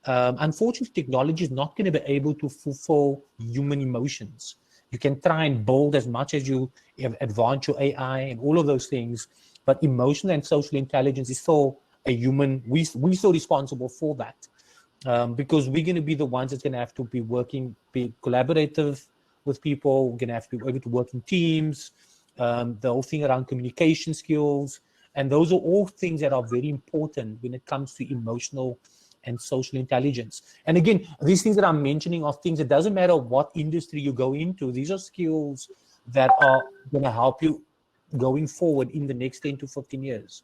unfortunately, technology is not going to be able to fulfill human emotions. You can try and build as much as you advance your AI and all of those things, but emotional and social intelligence is still a human. We're still responsible for that, because we're going to be the ones that's going to have to be collaborative with people. We're going to have to be able to work in teams, the whole thing around communication skills. And those are all things that are very important when it comes to emotional and social intelligence. And again, these things that I'm mentioning are things that doesn't matter what industry you go into. These are skills that are going to help you going forward in the next 10 to 15 years.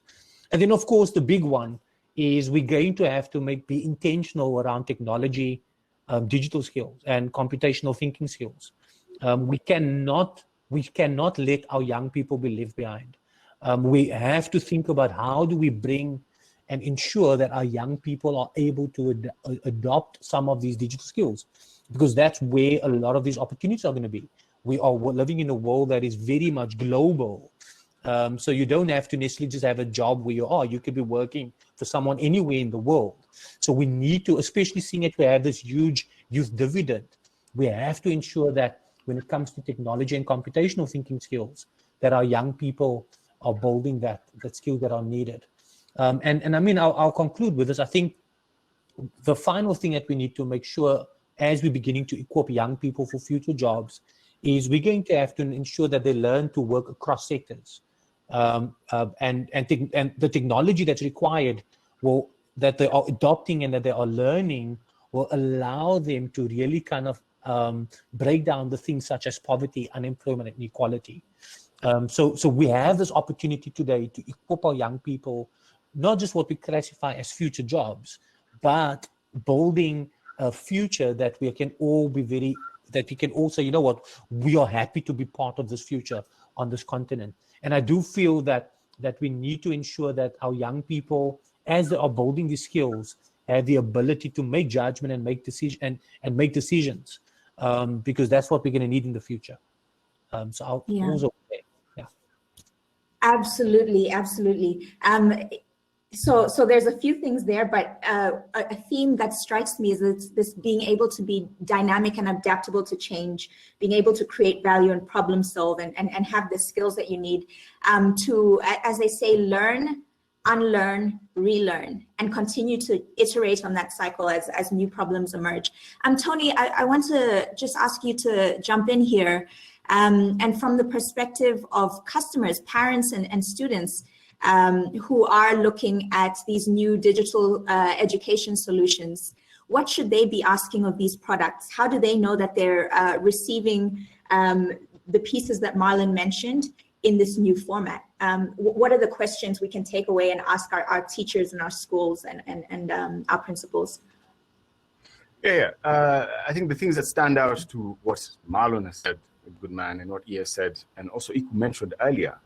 And then, of course, the big one is we're going to have to be intentional around technology, digital skills, and computational thinking skills. We cannot let our young people be left behind. We have to think about how do we bring and ensure that our young people are able to adopt some of these digital skills, because that's where a lot of these opportunities are going to be. we are living in a world that is very much global. So you don't have to necessarily just have a job where you are. You could be working for someone anywhere in the world. So we need to, especially seeing that we have this huge youth dividend, we have to ensure that when it comes to technology and computational thinking skills, that our young people are building that skills that are needed. And I mean, I'll conclude with this. I think the final thing that we need to make sure as we're beginning to equip young people for future jobs is we're going to have to ensure that they learn to work across sectors. And the technology that's required that they are adopting and that they are learning will allow them to really kind of break down the things such as poverty, unemployment, and inequality. So we have this opportunity today to equip our young people, not just what we classify as future jobs, but building a future that we can all be that we can all say, you know what, we are happy to be part of this future on this continent. And I do feel that we need to ensure that our young people, as they are building these skills, have the ability to make judgment and make decisions, because that's what we're going to need in the future. So I'll also say, yeah.
Absolutely. So there's a few things there, but a theme that strikes me is this being able to be dynamic and adaptable to change, being able to create value and problem solve and have the skills that you need to, as they say, learn, unlearn, relearn, and continue to iterate on that cycle as new problems emerge. Tonee, I want to just ask you to jump in here, and from the perspective of customers, parents, and students, who are looking at these new digital education solutions, what should they be asking of these products? How do they know that they're receiving the pieces that Marlon mentioned in this new format? What are the questions we can take away and ask our teachers and our schools and our principals?
I think the things that stand out to what Marlon has said, a good man, and what he has said, and also Iku mentioned earlier,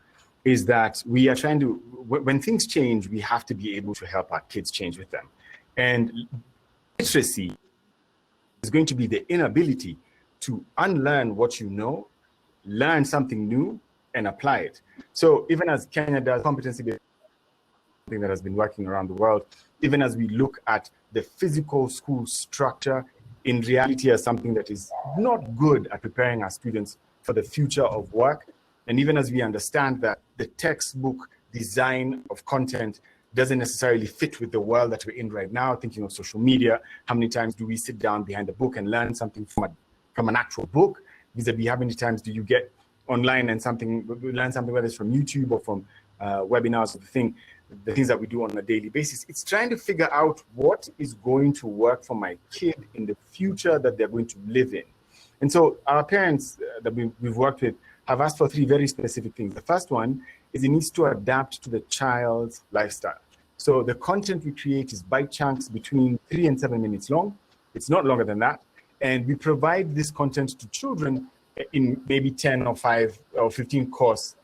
is that we are trying to, when things change, we have to be able to help our kids change with them. And literacy is going to be the inability to unlearn what you know, learn something new, and apply it. So even as Kenya does competency-based, thing that has been working around the world, even as we look at the physical school structure in reality as something that is not good at preparing our students for the future of work, and even as we understand that the textbook design of content doesn't necessarily fit with the world that we're in right now, thinking of social media, how many times do we sit down behind a book and learn something from an actual book? Vis-a-vis how many times do you get online and learn something, whether it's from YouTube or from webinars or the things that we do on a daily basis. It's trying to figure out what is going to work for my kid in the future that they're going to live in. And so our parents that we've worked with have asked for 3 very specific things. The first one is it needs to adapt to the child's lifestyle. So the content we create is bite chunks between 3 and 7 minutes long. It's not longer than that. And we provide this content to children in maybe 10 or 5 or 15 course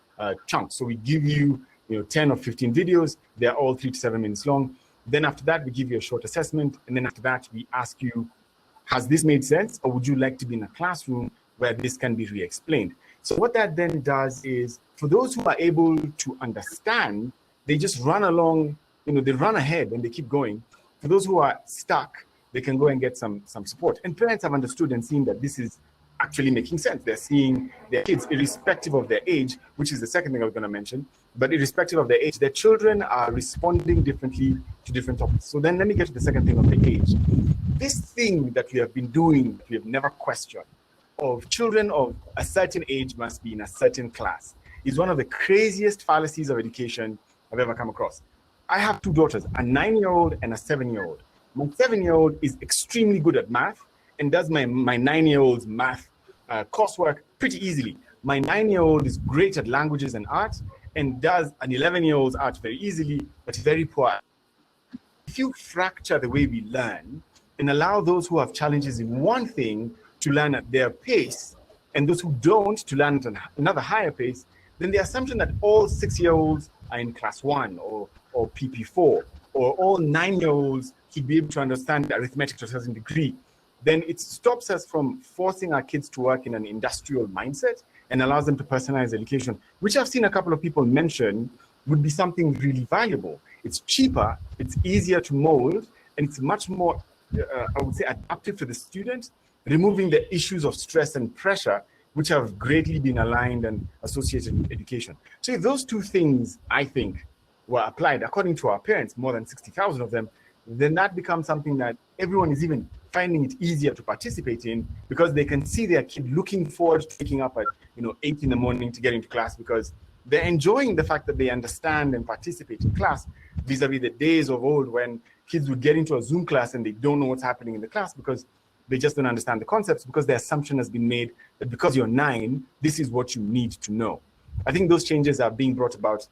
chunks. So we give you 10 or 15 videos. They're all 3 to 7 minutes long. Then after that, we give you a short assessment. And then after that, we ask you, has this made sense? Or would you like to be in a classroom where this can be re-explained? So what that then does is, for those who are able to understand, they just run along, they run ahead and they keep going. For those who are stuck, they can go and get some support. And parents have understood and seen that this is actually making sense. They're seeing their kids, irrespective of their age, which is the second thing I was going to mention, but irrespective of their age, their children are responding differently to different topics. So then let me get to the second thing of the age. This thing that we have been doing, we have never questioned, of children of a certain age must be in a certain class, is one of the craziest fallacies of education I've ever come across. I have 2 daughters, a 9-year-old and a 7-year-old. My 7-year-old is extremely good at math and does my 9-year-old's math coursework pretty easily. My 9-year-old is great at languages and art and does an 11-year-old's art very easily, but very poor. If you fracture the way we learn and allow those who have challenges in one thing to learn at their pace, and those who don't to learn at another higher pace, then the assumption that all 6-year-olds are in class 1 or PP4, or all 9-year-olds should be able to understand arithmetic to a certain degree, then it stops us from forcing our kids to work in an industrial mindset and allows them to personalize education, which I've seen a couple of people mention would be something really valuable. It's cheaper, it's easier to mold, and it's much more, I would say, adaptive to the student, removing the issues of stress and pressure, which have greatly been aligned and associated with education. So if those two things, I think, were applied according to our parents, more than 60,000 of them, then that becomes something that everyone is even finding it easier to participate in, because they can see their kid looking forward to waking up at 8 in the morning to get into class, because they're enjoying the fact that they understand and participate in class, vis-a-vis the days of old when kids would get into a Zoom class and they don't know what's happening in the class because they just don't understand the concepts, because the assumption has been made that because you're 9, this is what you need to know. I think those changes are being brought about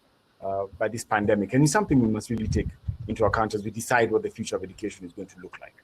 by this pandemic, and it's something we must really take into account as we decide what the future of education is going to look like.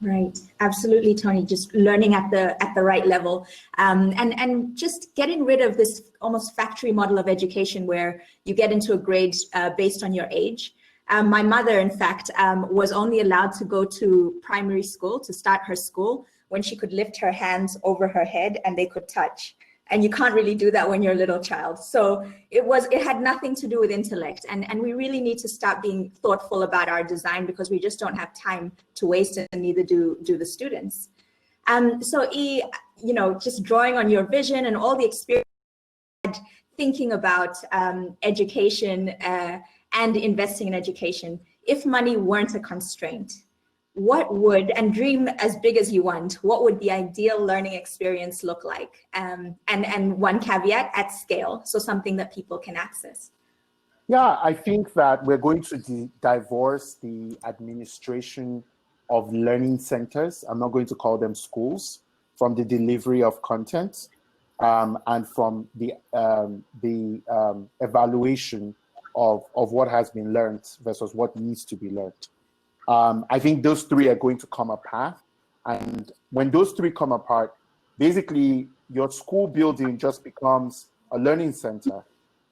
Right, absolutely, Tonee. Just learning at the right level, and just getting rid of this almost factory model of education where you get into a grade based on your age. My mother, in fact, was only allowed to go to primary school to start her school when she could lift her hands over her head and they could touch. And you can't really do that when you're a little child. So it had nothing to do with intellect. And we really need to start being thoughtful about our design, because we just don't have time to waste, and neither do the students. So just drawing on your vision and all the experience, thinking about education and investing in education, if money weren't a constraint, what would, and dream as big as you want, what would the ideal learning experience look like? And one caveat, at scale, so something that people can access.
Yeah, I think that we're going to divorce the administration of learning centers, I'm not going to call them schools, from the delivery of content and from the evaluation of what has been learned versus what needs to be learned. I think those three are going to come apart. And when those three come apart, basically your school building just becomes a learning center,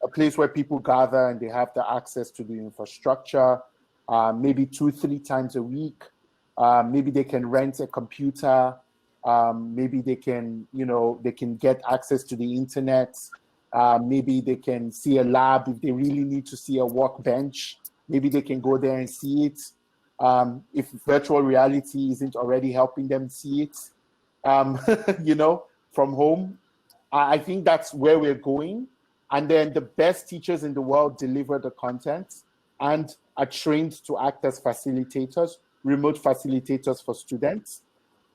a place where people gather and they have the access to the infrastructure, maybe 2-3 times a week. Maybe they can rent a computer. Maybe they can, they can get access to the internet. Maybe they can see a lab if they really need to see a workbench. Maybe they can go there and see it. If virtual reality isn't already helping them see it, from home. I think that's where we're going. And then the best teachers in the world deliver the content and are trained to act as facilitators, remote facilitators for students.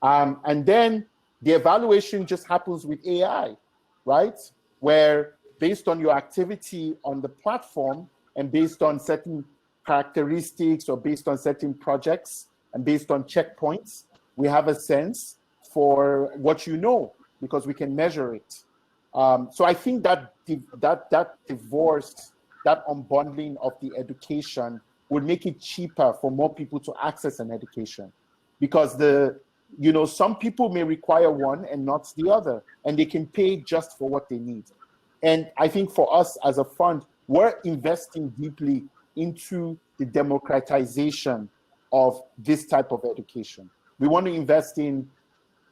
And then the evaluation just happens with AI, right? Where based on your activity on the platform and based on certain characteristics or based on certain projects and based on checkpoints, we have a sense for what you know, because we can measure it. So I think that divorce, that unbundling of the education would make it cheaper for more people to access an education, because some people may require one and not the other, and they can pay just for what they need. And I think for us as a fund, we're investing deeply into the democratization of this type of education. We want to invest in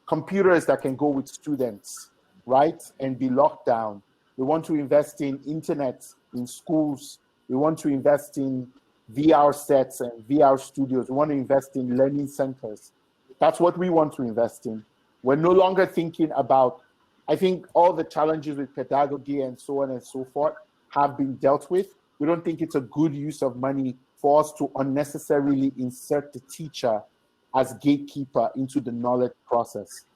computers that can go with students, right, and be locked down. We want to invest in internet in schools. We want to invest in VR sets and VR studios. We want to invest in learning centers. That's what we want to invest in. We're no longer thinking about, I think all the challenges with pedagogy and so on and so forth have been dealt with. We don't think it's a good use of money for us to unnecessarily insert the teacher as gatekeeper into the knowledge process.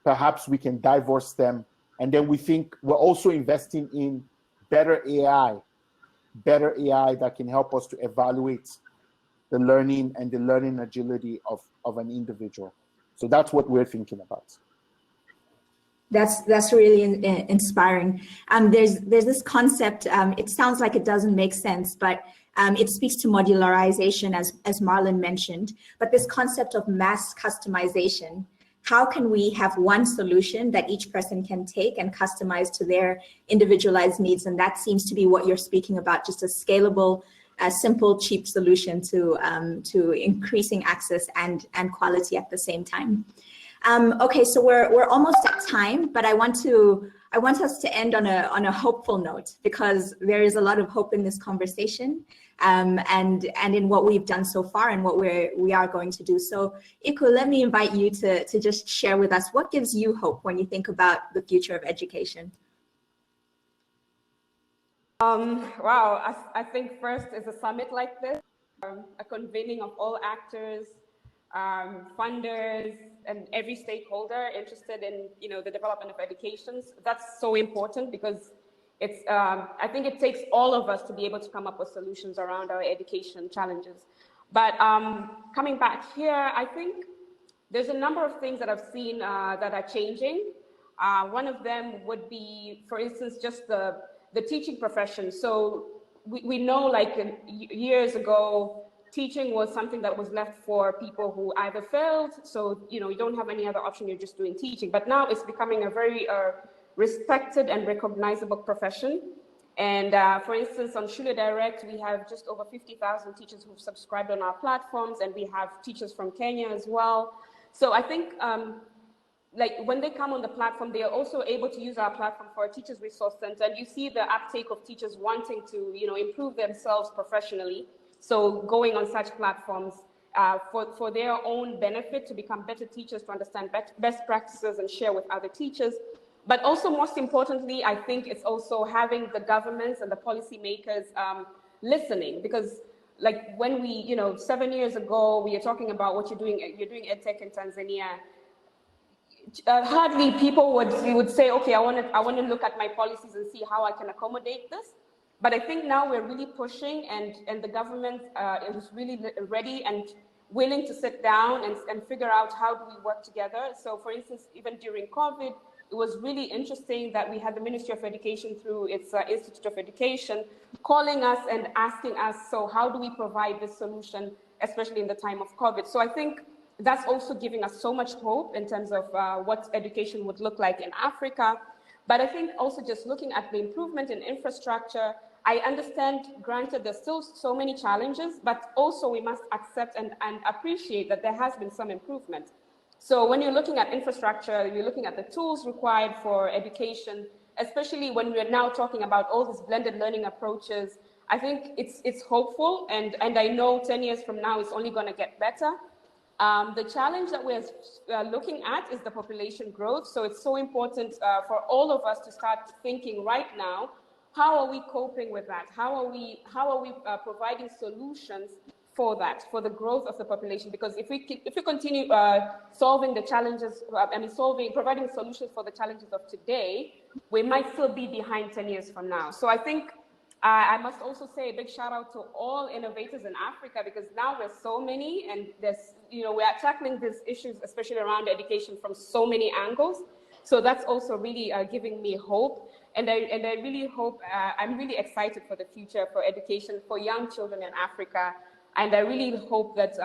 Perhaps we can divorce them. And then we think we're also investing in better AI that can help us to evaluate the learning and the learning agility of an individual. So that's what we're thinking about.
That's really inspiring. There's this concept, it sounds like it doesn't make sense, but it speaks to modularization, as Marlon mentioned, but this concept of mass customization. How can we have one solution that each person can take and customize to their individualized needs? And that seems to be what you're speaking about, just a scalable a simple, cheap solution to increasing access and quality at the same time. Okay, so we're almost at time, but I want us to end on a hopeful note, because there is a lot of hope in this conversation, and in what we've done so far and what we are going to do. So Iku, let me invite you to just share with us what gives you hope when you think about the future of education.
Wow, I think first is a summit like this, a convening of all actors, funders, and every stakeholder interested in the development of education. That's so important, because it's I think it takes all of us to be able to come up with solutions around our education challenges. But coming back here, I think there's a number of things that I've seen that are changing. One of them would be, for instance, just the teaching profession. So we know, like years ago, teaching was something that was left for people who either failed, so you don't have any other option, you're just doing teaching. But now it's becoming a very respected and recognizable profession. And for instance, on Shule Direct, we have just over 50,000 teachers who've subscribed on our platforms, and we have teachers from Kenya as well. So I think like when they come on the platform, they are also able to use our platform for a teachers resource center, and you see the uptake of teachers wanting to improve themselves professionally. So going on such platforms for their own benefit, to become better teachers, to understand best practices and share with other teachers. But also, most importantly, I think it's also having the governments and the policymakers listening, because like when we, 7 years ago, we are talking about what you're doing EdTech in Tanzania. Hardly people would say, okay, I want to look at my policies and see how I can accommodate this. But I think now we're really pushing, and the government is really ready and willing to sit down and figure out how do we work together. So for instance, even during COVID, it was really interesting that we had the Ministry of Education through its Institute of Education calling us and asking us, so how do we provide this solution, especially in the time of COVID? So I think that's also giving us so much hope in terms of what education would look like in Africa. But I think also just looking at the improvement in infrastructure, I understand, granted, there's still so many challenges, but also we must accept and appreciate that there has been some improvement. So when you're looking at infrastructure, you're looking at the tools required for education, especially when we're now talking about all these blended learning approaches. I think it's hopeful, and I know 10 years from now, it's only going to get better. The challenge that we're looking at is the population growth. So it's so important for all of us to start thinking right now, how are we coping with that? How are we providing solutions for that, for the growth of the population? Because if we continue solving the challenges, providing solutions for the challenges of today, we might still be behind 10 years from now. So I think I must also say a big shout out to all innovators in Africa, because now there's so many, and there's, we are tackling these issues, especially around education, from so many angles. So that's also really giving me hope. And I really hope, I'm really excited for the future for education for young children in Africa. And I really hope that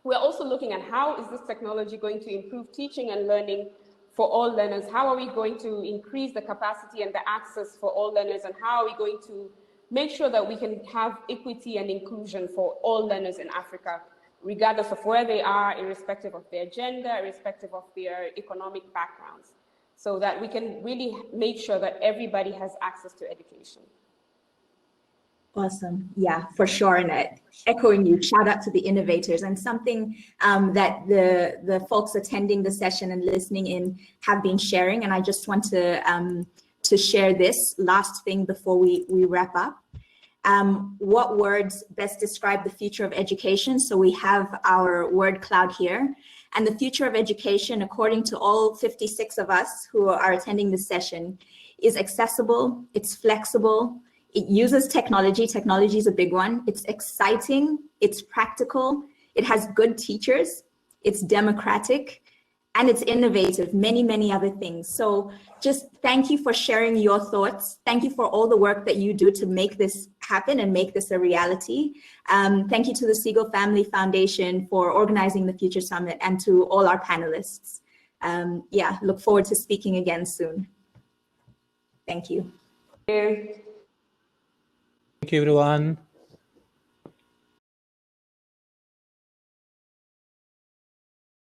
we're also looking at how is this technology going to improve teaching and learning for all learners? How are we going to increase the capacity and the access for all learners? And how are we going to make sure that we can have equity and inclusion for all learners in Africa, regardless of where they are, irrespective of their gender, irrespective of their economic backgrounds, so that we can really make sure that everybody has access to education.
Awesome. Yeah, for sure. And echoing you, shout out to the innovators, and something that the folks attending the session and listening in have been sharing. And I just want to share this last thing before we wrap up. What words best describe the future of education? So we have our word cloud here. And the future of education, according to all 56 of us who are attending this session, is accessible, it's flexible, it uses technology. Technology is a big one. It's exciting, it's practical, it has good teachers, it's democratic, and it's innovative, many, many other things. So just thank you for sharing your thoughts. Thank you for all the work that you do to make this happen and make this a reality. Thank you to the Siegel Family Foundation for organizing the Future Summit, and to all our panelists. Yeah, look forward to speaking again soon. Thank you.
Thank you, everyone.